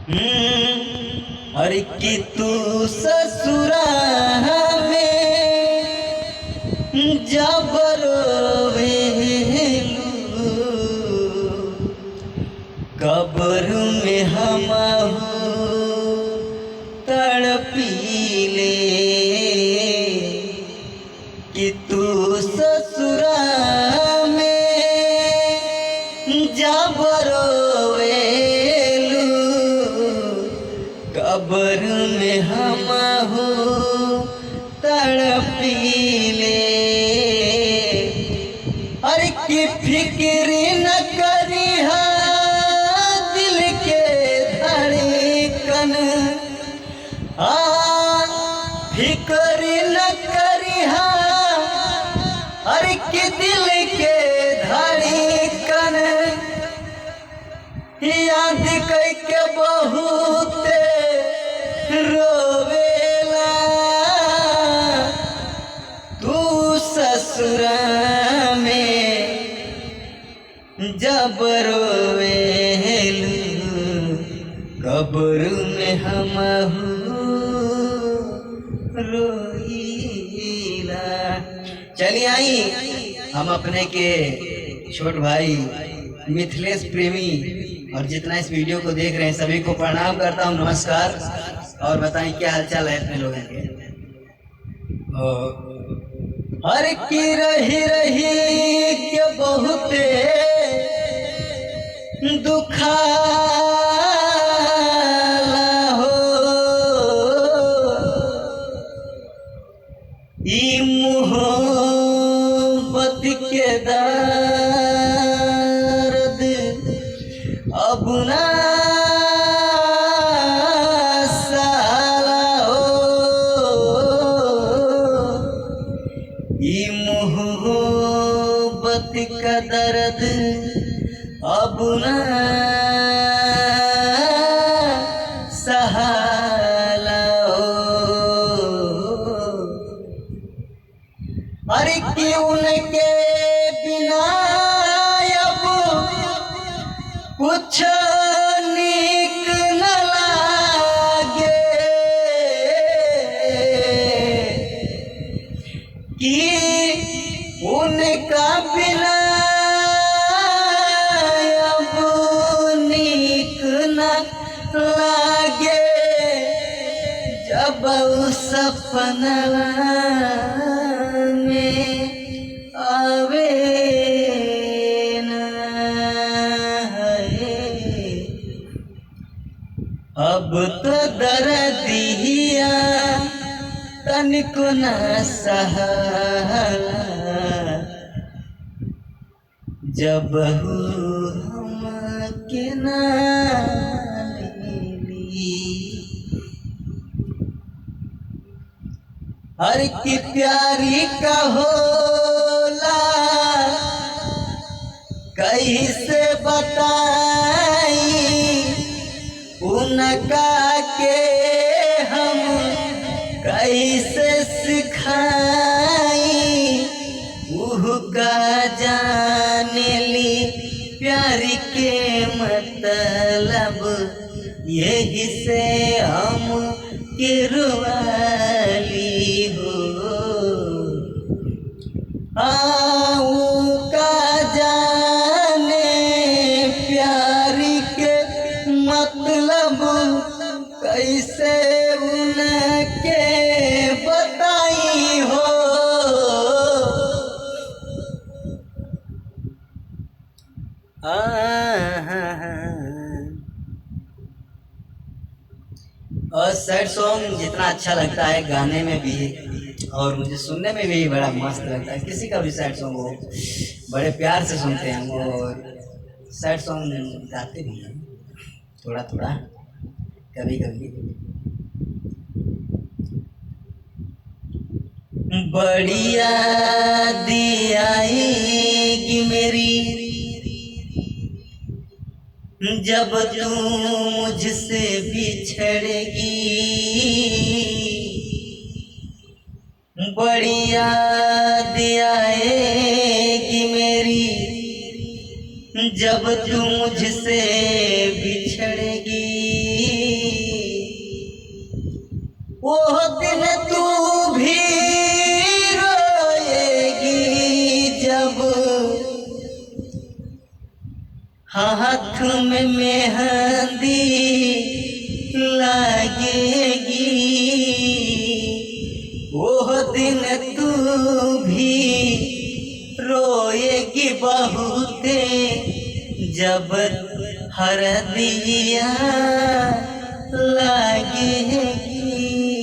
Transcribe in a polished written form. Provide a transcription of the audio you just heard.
अरे कि तू ससुरा में जबरोवेलू कब्र में हम तड़पीले कि तू ससुरा में जबरोवेलू कब्र में हम तड़पीले। अरे की फिक्र न करी दिल के धड़कन फिक्र न करी अरे की दिल के धड़कन याद करके बहुत रोवेला तू ससुरा में जब रोवेलू कब्र में हम रोईला। चलिए आई हम अपने के छोट भाई मिथिलेश प्रेमी और जितना इस वीडियो को देख रहे हैं सभी को प्रणाम करता हूँ, नमस्कार। और बताएं क्या हालचाल है अपने लोगों के। हर की रही रही के बहुते दुखाला हो ई मोहब्बत के दर्द अब ना साला हो ई मोहब्बत का दर्द अब ना सहाला हो। अरे क्यों उनके बिना अब कुछ नीक न लागे कि उनका बिना अब नीक न लागे जब सपना में आवे अब तो दर्दिया तनिको न सहाला जब हम के नाली। हर की प्यारी का होला कैसे बताई उनका के हम कैसे सिखाई का जाने ली प्यार के मतलब यही से हम किरवाली हो का जाने प्यार के मतलब कैसे उनके बताई हो। और सैड सॉन्ग जितना अच्छा लगता है गाने में भी और मुझे सुनने में भी बड़ा मस्त लगता है। किसी का भी सैड सॉन्ग हो बड़े प्यार से सुनते हैं हम और सैड सॉन्ग गाते भी हैं थोड़ा थोड़ा कभी कभी। बढ़िया दियाएगी मेरी जब तू मुझसे बिछड़ेगी, बढ़िया दियाएगी मेरी जब तू मुझसे बिछड़ेगी। हाथ में मेहंदी लगेगी, वो दिन तू भी रोएगी बहुते, जब हरदिया लगेगी।